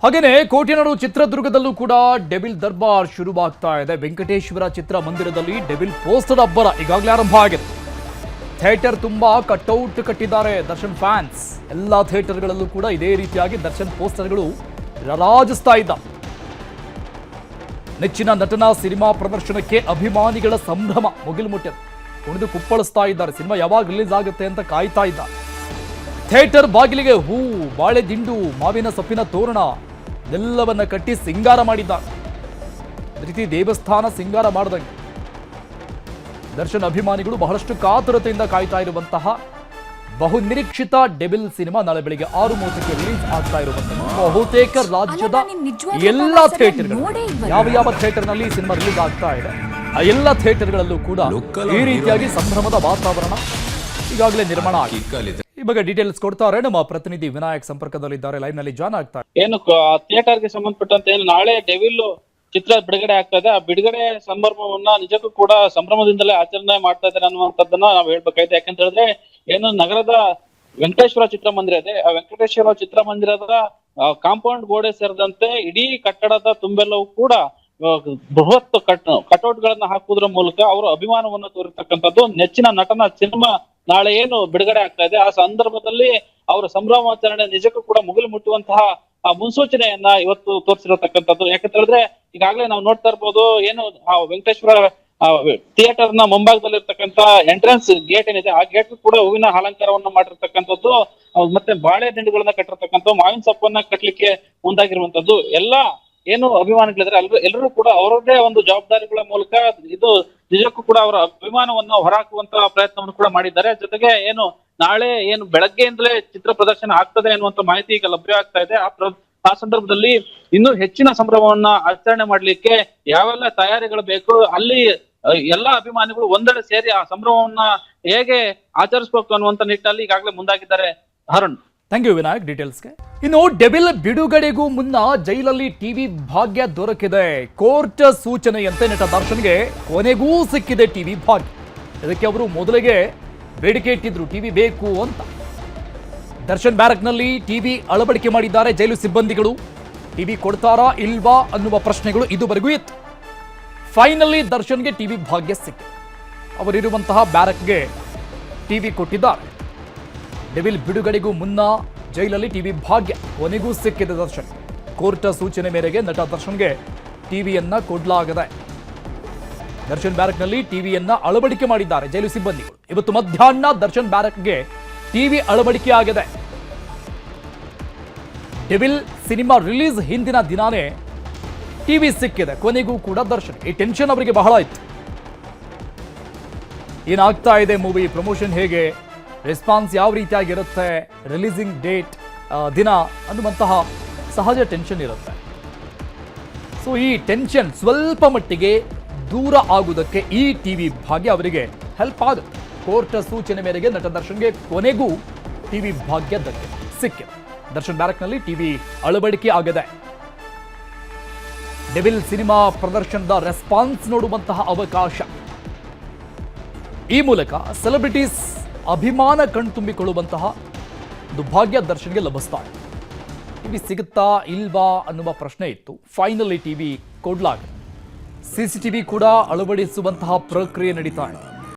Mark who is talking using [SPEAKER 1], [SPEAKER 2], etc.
[SPEAKER 1] ಹಾಗೇನೆ ಕೋಟೆನಾಡು ಚಿತ್ರದುರ್ಗದಲ್ಲೂ ಕೂಡ ಡೆವಿಲ್ ದರ್ಬಾರ್ ಶುರುವಾಗ್ತಾ ಇದೆ. ವೆಂಕಟೇಶ್ವರ ಚಿತ್ರಮಂದಿರದಲ್ಲಿ ಡೆವಿಲ್ ಪೋಸ್ಟರ್ ಅಬ್ಬರ ಈಗಾಗಲೇ ಆರಂಭ ಆಗಿದೆ. ಥಿಯೇಟರ್ ತುಂಬಾ ಕಟ್ಔಟ್ ಕಟ್ಟಿದ್ದಾರೆ ದರ್ಶನ್ ಫ್ಯಾನ್ಸ್. ಎಲ್ಲ ಥಿಯೇಟರ್ಗಳಲ್ಲೂ ಕೂಡ ಇದೇ ರೀತಿಯಾಗಿ ದರ್ಶನ್ ಪೋಸ್ಟರ್ಗಳು ರಾರಾಜಿಸ್ತಾ ಇದ್ದಾವೆ. ನೆಚ್ಚಿನ ನಟನ ಸಿನಿಮಾ ಪ್ರದರ್ಶನಕ್ಕೆ ಅಭಿಮಾನಿಗಳ ಸಂಭ್ರಮ ಮುಗಿಲು ಮುಟ್ಟಿದೆ. ಕುಣಿದು ಕುಪ್ಪಳಿಸ್ತಾ ಇದ್ದಾರೆ. ಸಿನಿಮಾ ಯಾವಾಗ ರಿಲೀಸ್ ಆಗುತ್ತೆ ಅಂತ ಕಾಯ್ತಾ ಇದ್ದಾರೆ. ಥಿಯೇಟರ್ ಬಾಗಿಲಿಗೆ ಹೂ, ಬಾಳೆ ದಿಂಡು, ಮಾವಿನ ಸೊಪ್ಪಿನ ತೋರಣ ಎಲ್ಲವನ್ನ ಕಟ್ಟಿ ಸಿಂಗಾರ ಮಾಡಿದ್ದಾರೆ. ಅದೇ ರೀತಿ ದೇವಸ್ಥಾನ ಸಿಂಗಾರ ಮಾಡಿದಂಗೆ ದರ್ಶನ್ ಅಭಿಮಾನಿಗಳು ಬಹಳಷ್ಟು ಕಾತುರತೆಯಿಂದ ಕಾಯ್ತಾ ಇರುವಂತಹ ಬಹುನಿರೀಕ್ಷಿತ ಡೆವಿಲ್ ಸಿನಿಮಾ ನಾಳೆ ಬೆಳಿಗ್ಗೆ 6:30ಕ್ಕೆ ರಿಲೀಸ್ ಆಗ್ತಾ ಇರುವಂತಹ ಬಹುತೇಕ ರಾಜ್ಯದ ಎಲ್ಲ ಥಿಯೇಟರ್ಗಳು ಯಾವ ಥಿಯೇಟರ್ನಲ್ಲಿ ಸಿನಿಮಾ ರಿಲೀಸ್ ಆಗ್ತಾ ಇದೆ ಆ ಎಲ್ಲ ಥಿಯೇಟರ್ಗಳಲ್ಲೂ ಕೂಡ ಈ ರೀತಿಯಾಗಿ ಸಂಭ್ರಮದ ವಾತಾವರಣ ಈಗಾಗಲೇ ನಿರ್ಮಾಣ ಆಗಿದೆ. ಈ ಬಗ್ಗೆ ಡೀಟೇಲ್ಸ್ ಕೊಡ್ತಾರೆ ನಮ್ಮ ಪ್ರತಿನಿಧಿ ವಿನಾಯಕ್ ಸಂಪರ್ಕದಲ್ಲಿದ್ದಾರೆ, ಲೈವ್ ನಲ್ಲಿ ಜಾಯ್ನ್ ಆಗ್ತಾರೆ.
[SPEAKER 2] ಏನು ಥಿಯೇಟರ್ ಗೆ ಸಂಬಂಧಪಟ್ಟಂತೆ ನಾಳೆ ಡೆವಿಲ್ ಚಿತ್ರ ಬಿಡುಗಡೆ ಆಗ್ತಾ ಇದೆ. ಆ ಬಿಡುಗಡೆ ಸಂಭ್ರಮವನ್ನ ನಿಜಕ್ಕೂ ಕೂಡ ಸಂಭ್ರಮದಿಂದಲೇ ಆಚರಣೆ ಮಾಡ್ತಾ ಇದ್ದಾರೆ ಅನ್ನುವಂಥದ್ದನ್ನ ನಾವು ಹೇಳ್ಬೇಕಾಯ್ತು. ಯಾಕಂತ ಹೇಳಿದ್ರೆ ಏನು ನಗರದ ವೆಂಕಟೇಶ್ವರ ಚಿತ್ರಮಂದಿರ ಇದೆ. ಆ ವೆಂಕಟೇಶ್ವರ ಚಿತ್ರಮಂದಿರದ ಕಾಂಪೌಂಡ್ ಗೋಡೆ ಸೇರಿದಂತೆ ಇಡೀ ಕಟ್ಟಡದ ತುಂಬೆಲ್ಲವೂ ಕೂಡ ಬೃಹತ್ ಕಟೌಟ್ ಗಳನ್ನ ಹಾಕುವುದರ ಮೂಲಕ ಅವರ ಅಭಿಮಾನವನ್ನು ತೋರಿರ್ತಕ್ಕಂಥದ್ದು. ನೆಚ್ಚಿನ ನಟನ ಸಿನಿಮಾ ನಾಳೆ ಏನು ಬಿಡುಗಡೆ ಆಗ್ತಾ ಇದೆ ಆ ಸಂದರ್ಭದಲ್ಲಿ ಅವರ ಸಂಭ್ರಮಾಚರಣೆ ನಿಜಕ್ಕೂ ಕೂಡ ಮುಗಿಲು ಮುಟ್ಟುವಂತಹ ಆ ಮುನ್ಸೂಚನೆಯನ್ನ ಇವತ್ತು ತೋರಿಸಿರತಕ್ಕಂಥದ್ದು. ಯಾಕಂತ ಹೇಳಿದ್ರೆ ಈಗಾಗಲೇ ನಾವು ನೋಡ್ತಾ ಇರ್ಬೋದು, ಏನು ಆ ವೆಂಕಟೇಶ್ವರ ಥಿಯೇಟರ್ ನ ಮುಂಭಾಗದಲ್ಲಿರ್ತಕ್ಕಂಥ ಎಂಟ್ರೆನ್ಸ್ ಗೇಟ್ ಏನಿದೆ ಆ ಗೇಟ್ ಕೂಡ ಹೂವಿನ ಅಲಂಕಾರವನ್ನ ಮಾಡಿರ್ತಕ್ಕಂಥದ್ದು, ಮತ್ತೆ ಬಾಳೆ ದಿಂಡುಗಳನ್ನ ಕಟ್ಟಿರ್ತಕ್ಕಂಥ, ಮಾವಿನ ಸೊಪ್ಪನ್ನ ಕಟ್ಟಲಿಕ್ಕೆ ಮುಂದಾಗಿರುವಂತದ್ದು. ಎಲ್ಲ ಏನು ಅಭಿಮಾನಿಗಳಿದ್ರೆ ಎಲ್ಲರೂ ಕೂಡ ಅವರದೇ ಒಂದು ಜವಾಬ್ದಾರಿಗಳ ಮೂಲಕ ಇದು ನಿಜಕ್ಕೂ ಕೂಡ ಅವರ ಅಭಿಮಾನವನ್ನು ಹೊರಹಾಕುವಂತಹ ಪ್ರಯತ್ನವನ್ನು ಕೂಡ ಮಾಡಿದ್ದಾರೆ. ಜೊತೆಗೆ ಏನು ನಾಳೆ ಏನು ಬೆಳಗ್ಗೆಯಿಂದಲೇ ಚಿತ್ರ ಪ್ರದರ್ಶನ ಆಗ್ತದೆ ಅನ್ನುವಂತ ಮಾಹಿತಿ ಈಗ ಲಭ್ಯ ಆಗ್ತಾ ಇದೆ. ಆ ಸಂದರ್ಭದಲ್ಲಿ ಇನ್ನೂ ಹೆಚ್ಚಿನ ಸಂಭ್ರಮವನ್ನ ಆಚರಣೆ ಮಾಡ್ಲಿಕ್ಕೆ ಯಾವೆಲ್ಲ ತಯಾರಿಗಳು ಬೇಕು, ಅಲ್ಲಿ ಎಲ್ಲಾ ಅಭಿಮಾನಿಗಳು ಒಂದೆಡೆ ಸೇರಿ ಆ ಸಂಭ್ರಮವನ್ನ ಹೇಗೆ ಆಚರಿಸಬೇಕು ಅನ್ನುವಂತ ನಿಟ್ಟಿನಲ್ಲಿ ಈಗಾಗಲೇ ಮುಂದಾಗಿದ್ದಾರೆ. Harun,
[SPEAKER 1] thank you Vinayak ಡೀಟೇಲ್ಸ್ಗೆ. ಇನ್ನು ಡೆವಿಲ್ ಬಿಡುಗಡೆಗೂ ಮುನ್ನ ಜೈಲಲ್ಲಿ ಟಿವಿ ಭಾಗ್ಯ ದೊರಕಿದೆ. ಕೋರ್ಟ್ ಸೂಚನೆಯಂತೆ ನಟ ದರ್ಶನ್ಗೆ ಕೊನೆಗೂ ಸಿಕ್ಕಿದೆ ಟಿವಿ ಭಾಗ್ಯ. ಇದಕ್ಕೆ ಅವರು ಮೊದಲಿಗೆ ಬೇಡಿಕೆ ಇಟ್ಟಿದ್ರು, ಟಿವಿ ಬೇಕು ಅಂತ. ದರ್ಶನ್ ಬ್ಯಾರಕ್ನಲ್ಲಿ ಟಿವಿ ಅಳವಡಿಕೆ ಮಾಡಿದ್ದಾರೆ ಜೈಲು ಸಿಬ್ಬಂದಿಗಳು. ಟಿವಿ ಕೊಡ್ತಾರಾ ಇಲ್ವಾ ಅನ್ನುವ ಪ್ರಶ್ನೆಗಳು ಇದುವರೆಗೂ ಇತ್ತು. ಫೈನಲಿ ದರ್ಶನ್ಗೆ ಟಿವಿ ಭಾಗ್ಯ ಸಿಕ್ಕಿದೆ. ಅವರಿರುವಂತಹ ಬ್ಯಾರಕ್ಗೆ ಟಿವಿ ಕೊಟ್ಟಿದ್ದಾರೆ. ಡೆವಿಲ್ ಬಿಡುಗಡೆಗೂ ಮುನ್ನ ಜೈಲಲ್ಲಿ ಟಿವಿ ಭಾಗ್ಯ ಕೊನೆಗೂ ಸಿಕ್ಕಿದೆ ದರ್ಶನ್. ಕೋರ್ಟ್ ಸೂಚನೆ ಮೇರೆಗೆ ನಟ ದರ್ಶನ್ಗೆ ಟಿವಿಯನ್ನ ಕೊಡಲಾಗಿದೆ. ದರ್ಶನ್ ಬ್ಯಾರಕ್ನಲ್ಲಿ ಟಿವಿಯನ್ನ ಅಳವಡಿಕೆ ಮಾಡಿದ್ದಾರೆ ಜೈಲು ಸಿಬ್ಬಂದಿಗಳು. ಇವತ್ತು ಮಧ್ಯಾಹ್ನ ದರ್ಶನ್ ಬ್ಯಾರಕ್ಗೆ ಟಿವಿ ಅಳವಡಿಕೆ ಆಗಿದೆ. ಡೆವಿಲ್ ಸಿನಿಮಾ ರಿಲೀಸ್ ಹಿಂದಿನ ದಿನಾನೇ ಟಿವಿ ಸಿಕ್ಕಿದೆ ಕೊನೆಗೂ ಕೂಡ ದರ್ಶನ್. ಈ ಟೆನ್ಷನ್ ಅವರಿಗೆ ಬಹಳ ಇತ್ತು. ಏನಾಗ್ತಾ ಇದೆ ಮೂವಿ ಪ್ರಮೋಷನ್, ಹೇಗೆ ರೆಸ್ಪಾನ್ಸ್ ಯಾವ ರೀತಿಯಾಗಿರುತ್ತೆ, ರಿಲೀಸಿಂಗ್ ಡೇಟ್ ದಿನ ಅನ್ನುವಂತಹ ಸಹಜ ಟೆನ್ಷನ್ ಇರುತ್ತೆ. ಸೊ ಈ ಟೆನ್ಷನ್ ಸ್ವಲ್ಪ ಮಟ್ಟಿಗೆ ದೂರ ಆಗುವುದಕ್ಕೆ ಈ ಟಿವಿ ಭಾಗ್ಯ ಅವರಿಗೆ ಹೆಲ್ಪ್ ಆಗುತ್ತೆ. ಕೋರ್ಟ್ ಸೂಚನೆ ಮೇರೆಗೆ ನಟ ದರ್ಶನ್ಗೆ ಕೊನೆಗೂ ಟಿವಿ ಭಾಗ್ಯ ಸಿಕ್ಕಿದೆ. ದರ್ಶನ್ ಬ್ಯಾರಕ್ನಲ್ಲಿ ಟಿವಿ ಅಳವಡಿಕೆ ಆಗಿದೆ. ಡೆವಿಲ್ ಸಿನಿಮಾ ಪ್ರದರ್ಶನದ ರೆಸ್ಪಾನ್ಸ್ ನೋಡುವಂತಹ ಅವಕಾಶ, ಈ ಮೂಲಕ ಸೆಲೆಬ್ರಿಟೀಸ್ ಅಭಿಮಾನ ಕಣ್ತುಂಬಿಕೊಳ್ಳುವಂತಹ ಒಂದು ಭಾಗ್ಯ ದರ್ಶನ್ಗೆ ಲಭಿಸ್ತಾ ಇದೆ. ಟಿವಿ ಸಿಗುತ್ತಾ ಇಲ್ವಾ ಅನ್ನುವ ಪ್ರಶ್ನೆ ಇತ್ತು. Finally TV ಕೊಡ್ಲಾಗಿದೆ. ಸಿಸಿಟಿವಿ ಕೂಡ ಅಳವಡಿಸುವಂತಹ ಪ್ರಕ್ರಿಯೆ ನಡೀತಾ ಇದೆ.